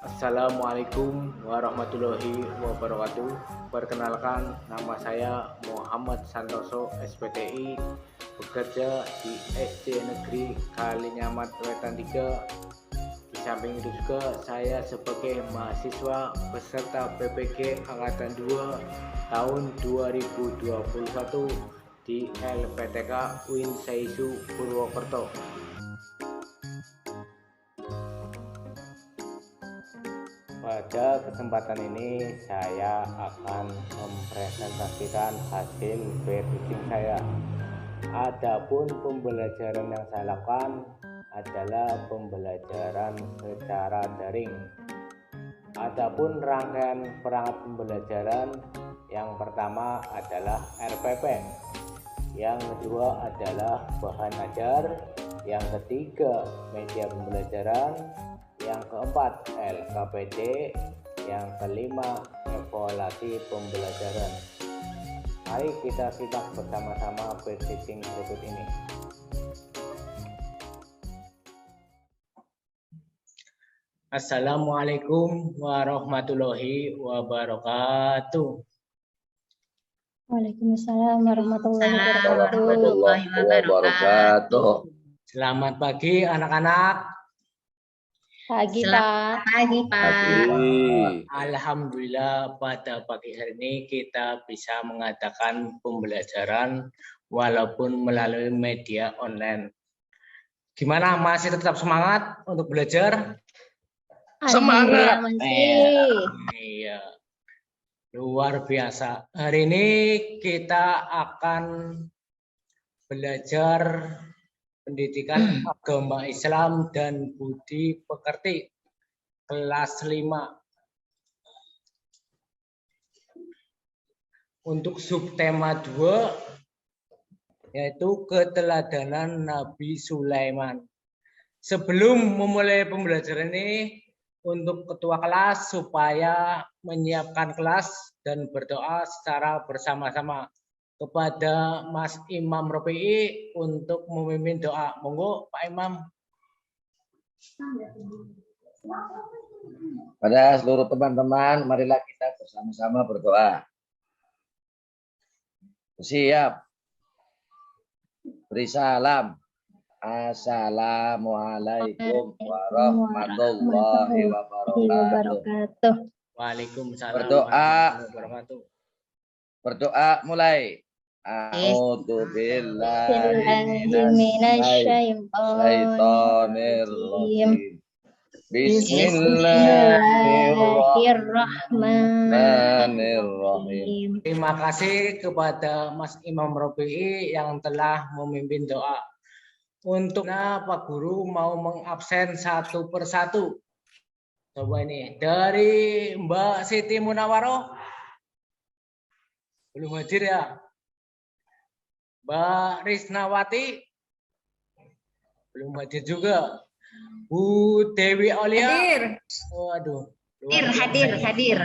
Assalamualaikum warahmatullahi wabarakatuh. Perkenalkan, nama saya Muhammad Santoso, SPTI, bekerja di SD Negeri Kalinyamat Wetan 3. Di samping itu juga saya sebagai mahasiswa peserta PPG Angkatan 2 tahun 2021 di LPTK UIN Saisu Purwokerto. Pada kesempatan ini saya akan mempresentasikan hasil teaching saya. Adapun pembelajaran yang saya lakukan adalah pembelajaran secara daring. Adapun rangkaian perangkat pembelajaran, yang pertama adalah RPP, yang kedua adalah bahan ajar, yang ketiga media pembelajaran, yang keempat LKPD, yang kelima evaluasi pembelajaran. Mari kita simak bersama-sama teaching berikut ini. Assalamualaikum warahmatullahi wabarakatuh. Waalaikumsalam warahmatullahi wabarakatuh. Selamat pagi anak-anak. Pagi, Pak. Pagi. Alhamdulillah pada pagi hari ini kita bisa mengadakan pembelajaran walaupun melalui media online. Gimana, masih tetap semangat untuk belajar? Semangat. Iya. Luar biasa. Hari ini kita akan belajar pendidikan agama Islam dan budi pekerti kelas 5. Untuk subtema 2 yaitu keteladanan Nabi Sulaiman. Sebelum memulai pembelajaran ini, untuk ketua kelas supaya menyiapkan kelas dan berdoa secara bersama-sama kepada Mas Imam Rofi'i untuk memimpin doa. Monggo Pak Imam. Pada seluruh teman-teman, marilah kita bersama-sama berdoa. Siap. Beri salam. Assalamualaikum warahmatullahi wabarakatuh. Waalaikumsalam Berdoa. warahmatullahi wabarakatuh. Berdoa mulai. A'udzu billahi minasyaitonir rajim. Bismillahirrahmanirrahim. Terima kasih kepada Mas Imam Rofi'i yang telah memimpin doa. Untuk Pak Guru mau mengabsen satu persatu. Coba ini dari Mbak Siti Munawaroh. Belum hadir ya. Mbak Risnawati. Belum hadir juga. Bu Dewi Aulia. Hadir. Waduh. Hadir.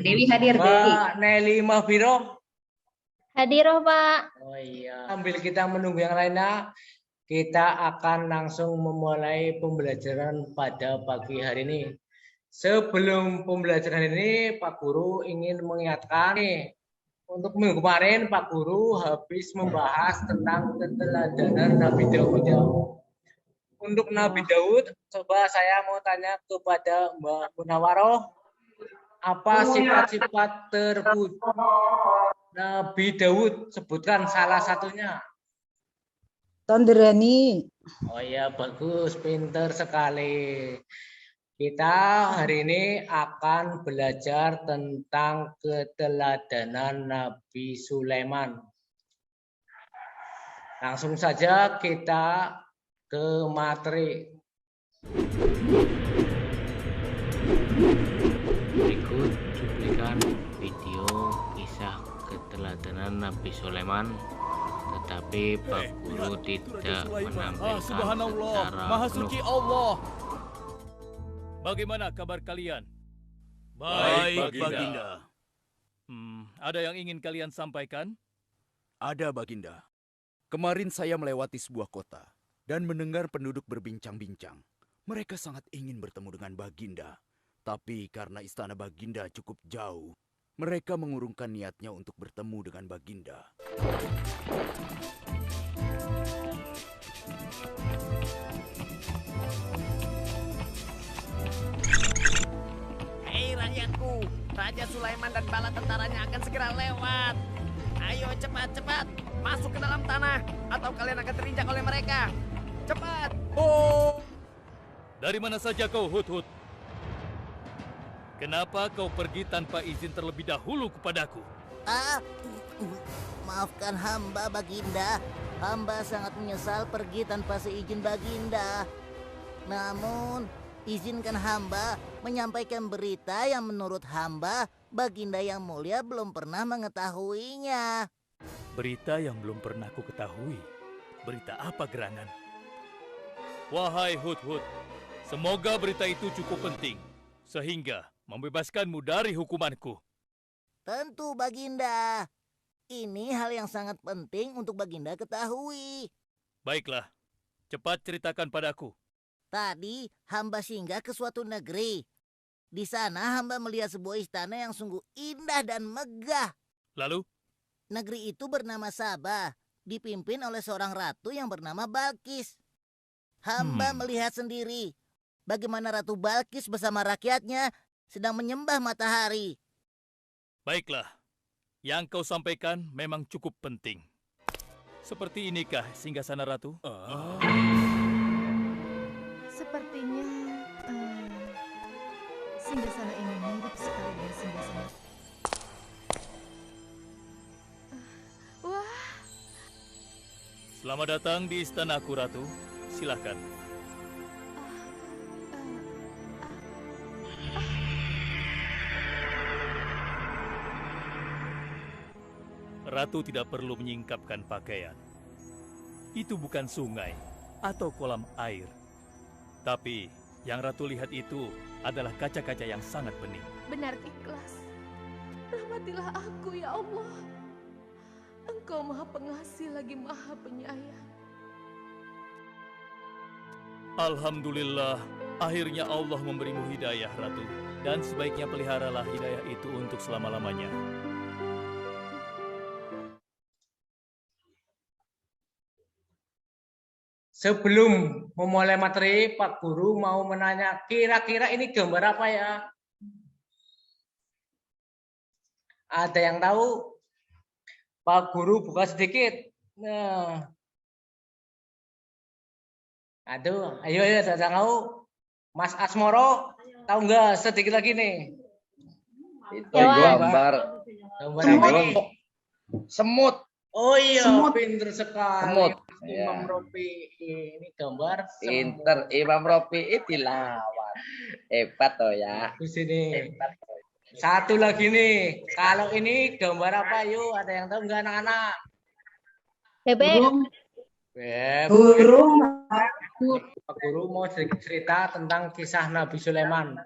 Dewi hadir, Dewi. Mbak Nelly Mahfiro. Hadir, Pak. Oh iya. Sambil kita menunggu yang lainnya, kita akan langsung memulai pembelajaran pada pagi hari ini. Sebelum pembelajaran ini, Pak Guru ingin mengingatkan nih, untuk minggu kemarin Pak Guru habis membahas tentang keteladanan Nabi Daud. Untuk Nabi Daud, coba saya mau tanya kepada Mbak Munawaroh, apa sifat-sifat terpuji Nabi Daud? Sebutkan salah satunya. Tonderani. Oh ya, bagus, pinter sekali. Kita hari ini akan belajar tentang keteladanan Nabi Sulaiman. Langsung saja kita ke materi. Berikut cuplikan video kisah keteladanan Nabi Sulaiman, tetapi Pak Guru tidak menampilkan Subhanallah, secara Maha penuh. Suci Allah. Bagaimana kabar kalian? Baik, Baginda. Ada yang ingin kalian sampaikan? Ada, Baginda. Kemarin saya melewati sebuah kota dan mendengar penduduk berbincang-bincang. Mereka sangat ingin bertemu dengan Baginda. Tapi karena istana Baginda cukup jauh, mereka mengurungkan niatnya untuk bertemu dengan Baginda. Hei rakyatku, Raja Sulaiman dan bala tentaranya akan segera lewat. Ayo cepat-cepat, masuk ke dalam tanah, atau kalian akan terinjak oleh mereka. Cepat! Oh! Dari mana saja kau, Hud-Hud? Kenapa kau pergi tanpa izin terlebih dahulu kepadaku? Maafkan hamba, Baginda. Hamba sangat menyesal pergi tanpa seizin Baginda. Namun, izinkan hamba menyampaikan berita yang menurut hamba, Baginda yang mulia belum pernah mengetahuinya. Berita yang belum pernah ku ketahui. Berita apa gerangan? Wahai Hud-Hud, semoga berita itu cukup penting, sehingga membebaskanmu dari hukumanku. Tentu, Baginda. Ini hal yang sangat penting untuk Baginda ketahui. Baiklah, cepat ceritakan padaku. Tadi hamba singgah ke suatu negeri. Di sana hamba melihat sebuah istana yang sungguh indah dan megah. Lalu? Negeri itu bernama Sabah, dipimpin oleh seorang ratu yang bernama Balkis. Hamba melihat sendiri bagaimana Ratu Balkis bersama rakyatnya sedang menyembah matahari. Baiklah, yang kau sampaikan memang cukup penting. Seperti inikah singgasana ratu? Sepertinya singgasana ini mirip sekali dengan singgasana. Wah. Selamat datang di istanaku, Ratu. Silahkan. Ratu tidak perlu menyingkapkan pakaian. Itu bukan sungai atau kolam air. Tapi yang Ratu lihat itu adalah kaca-kaca yang sangat bening. Benar ikhlas. Rahmatilah aku ya Allah. Engkau maha pengasih lagi maha penyayang. Alhamdulillah, akhirnya Allah memberimu hidayah, Ratu. Dan sebaiknya peliharalah hidayah itu untuk selama-lamanya. Sebelum memulai materi, Pak Guru mau menanya, kira-kira ini gambar apa ya? Ada yang tahu? Pak Guru buka sedikit. Nah. Aduh, ayo ada yang tahu? Mas Asmoro, tahu nggak sedikit lagi nih? Itu gambar Gambar apa nih? semut. Oh iya, pinter sekali. Semut. Imam Rofi, ini gambar semut. Pinter Imam Rofi dilawan. Hebat toh ya. Di sini. Satu lagi nih. Kalau ini gambar apa yuk? Ada yang tahu nggak anak-anak? Bebek. Burung. Pak Guru mau cerita tentang kisah Nabi Sulaiman.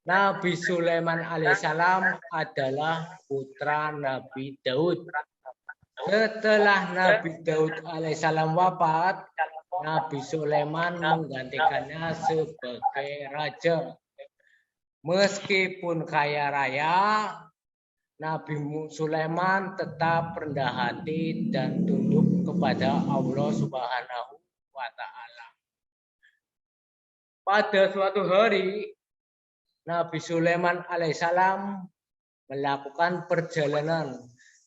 Nabi Sulaiman alaihissalam adalah putra Nabi Daud. Setelah Nabi Daud alaihissalam wafat, Nabi Sulaiman menggantikannya sebagai raja. Meskipun kaya raya, Nabi Sulaiman tetap rendah hati dan tunduk kepada Allah Subhanahu wa Ta'ala. Pada suatu hari, Nabi Sulaiman alaihissalam melakukan perjalanan.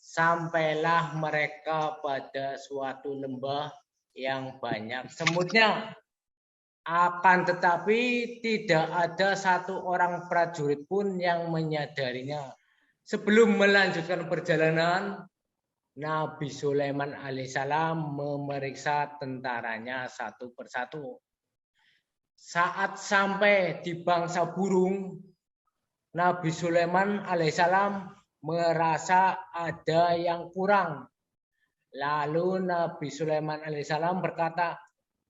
Sampailah mereka pada suatu lembah yang banyak semutnya. Akan tetapi tidak ada satu orang prajurit pun yang menyadarinya. Sebelum melanjutkan perjalanan, Nabi Sulaiman alaihissalam memeriksa tentaranya satu persatu. Saat sampai di bangsa burung, Nabi Sulaiman alaihissalam merasa ada yang kurang. Lalu Nabi Sulaiman alaihissalam berkata,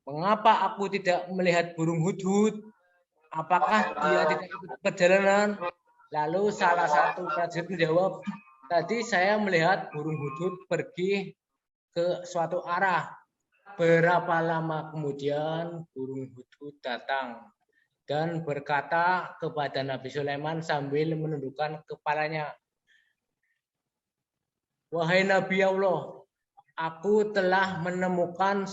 "Mengapa aku tidak melihat burung hudhud? Apakah dia tidak ikut perjalanan?" Lalu salah satu prajurit menjawab, "Tadi saya melihat burung hudhud pergi ke suatu arah. Berapa lama kemudian burung hudhud datang dan berkata kepada Nabi Sulaiman sambil menundukkan kepalanya, "Wahai Nabi Allah, aku telah menemukan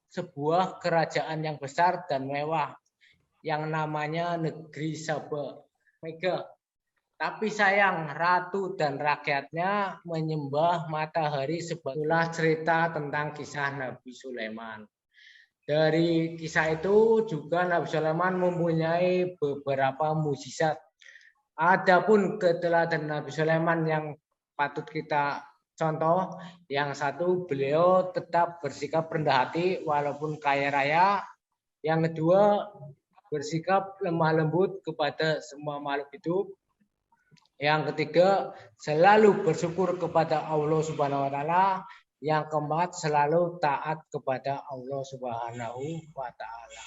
sebuah kerajaan yang besar dan mewah yang namanya negeri Saba. Mega. Tapi sayang, ratu dan rakyatnya menyembah matahari." Itulah cerita tentang kisah Nabi Sulaiman. Dari kisah itu juga Nabi Sulaiman mempunyai beberapa mukjizat. Adapun keteladanan Nabi Sulaiman yang patut kita contoh, yang satu, beliau tetap bersikap rendah hati walaupun kaya raya. Yang kedua, bersikap lemah lembut kepada semua makhluk hidup. Yang ketiga, selalu bersyukur kepada Allah Subhanahu wa taala. Yang keempat, selalu taat kepada Allah Subhanahu wa taala.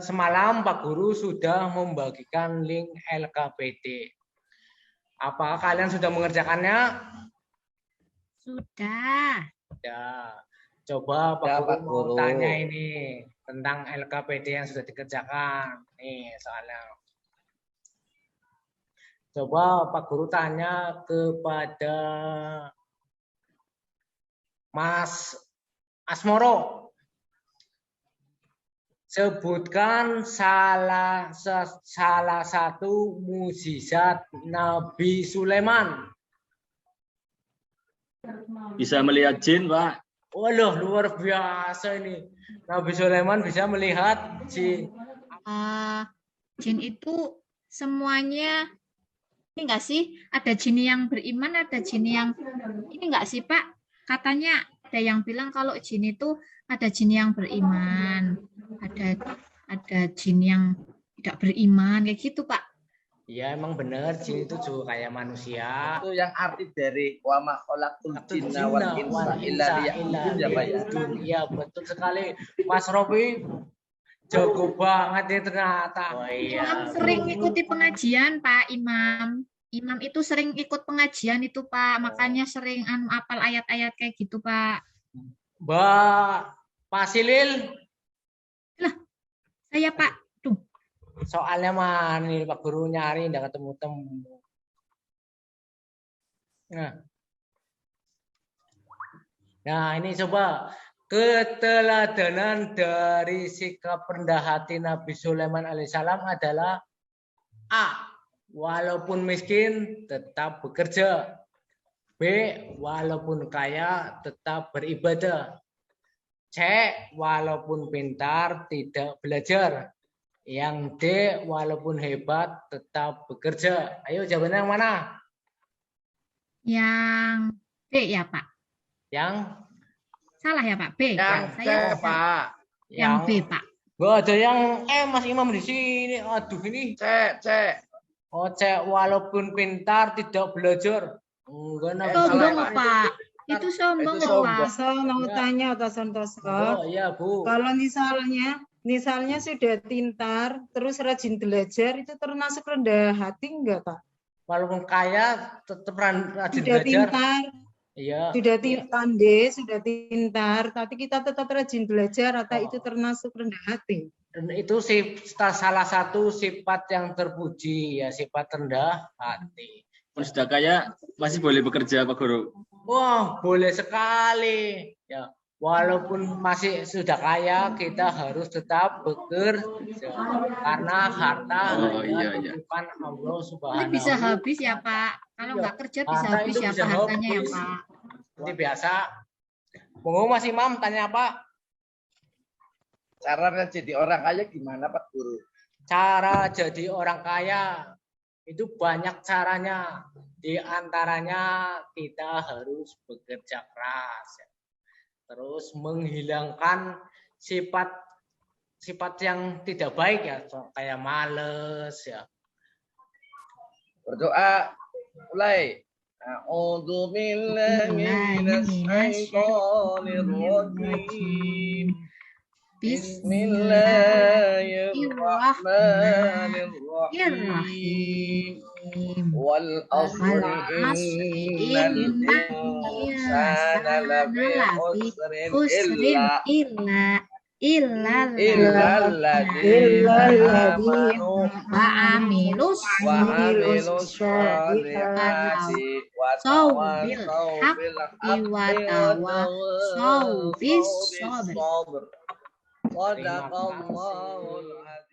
Semalam Pak Guru sudah membagikan link LKPD. Apakah kalian sudah mengerjakannya? Sudah. Ya. Coba Pak Guru mau tanya ini tentang LKPD yang sudah dikerjakan. Nih soalnya. Coba Pak Guru tanya kepada Mas Asmoro. Sebutkan salah satu mukjizat Nabi Sulaiman. Bisa melihat jin, Pak. Waduh, luar biasa ini. Nabi Sulaiman bisa melihat jin. Jin itu semuanya ini enggak sih? Ada jin yang beriman, ada jin yang ini enggak sih, Pak? Katanya ada yang bilang kalau jin itu ada jin yang beriman, ada jin yang tidak beriman, kayak gitu, Pak. Iya, emang benar, jin itu juga kayak manusia. Itu yang arti dari wa ma khalaqtul jinna wal insa illa liya'budun ya, Pak ya. Iya, betul sekali. Mas Robi jago banget ya ternyata. Oh, iya. Imam sering ikuti pengajian, Pak Imam. Imam itu sering ikut pengajian itu, Pak. Makanya sering apal ayat-ayat kayak gitu, Pak. Mbak Pasilil. Lah, saya, Pak. Tuh. Soalnya mana nih Pak Guru nyari enggak ketemu-temu. Nah, ini coba keteladanan dari sikap rendah hati Nabi Sulaiman alaihissalam adalah A. Walaupun miskin tetap bekerja. B. Walaupun kaya tetap beribadah. C. Walaupun pintar tidak belajar. Yang D. Walaupun hebat tetap bekerja. Ayo jawabannya yang mana? Yang B ya, Pak. Yang salah ya, Pak. B. Yang C, Pak. Yang B, Pak. Enggak ada yang Mas Imam di sini. Aduh ini. C. Oh, C. Walaupun pintar tidak belajar. Enggak, sombong, Pak. Itu sombong, Pak. Saya mau tanya, Toson. Oh, iya, Bu. Kalau misalnya sudah pintar, terus rajin belajar, itu termasuk rendah hati enggak, Pak? Walaupun kaya, tetap rajin sudah belajar. Pintar, iya. Sudah pandai, sudah pintar, tapi kita tetap rajin belajar, atau itu termasuk rendah hati? Dan itu salah satu sifat yang terpuji, ya sifat rendah hati. Sudah kaya, masih boleh bekerja, Pak Guru? Wah, boleh sekali. Ya. Walaupun masih sudah kaya, kita harus tetap bekerja karena harta bukan Allah Subhanahu. Ini bisa habis ya, Pak. Kalau nggak kerja bisa habis ya, Pak, hartanya ya, Pak. Seperti biasa. Monggo Mas Imam tanya apa? Caranya jadi orang kaya gimana, Pak Guru? Cara jadi orang kaya itu banyak caranya. Di antaranya kita harus bekerja keras. Terus menghilangkan sifat yang tidak baik ya, kayak males ya. Berdoa mulai. A'udzu billahi minasyaitonir rajim. Bismillahirrahmanirrahim. wal asri innal insana lafi khusrin illal ladzina amanu wa amilus sholihati wa tawasaw bil haqqi wa tawasaw bis sabr. Sadaqallahul azim.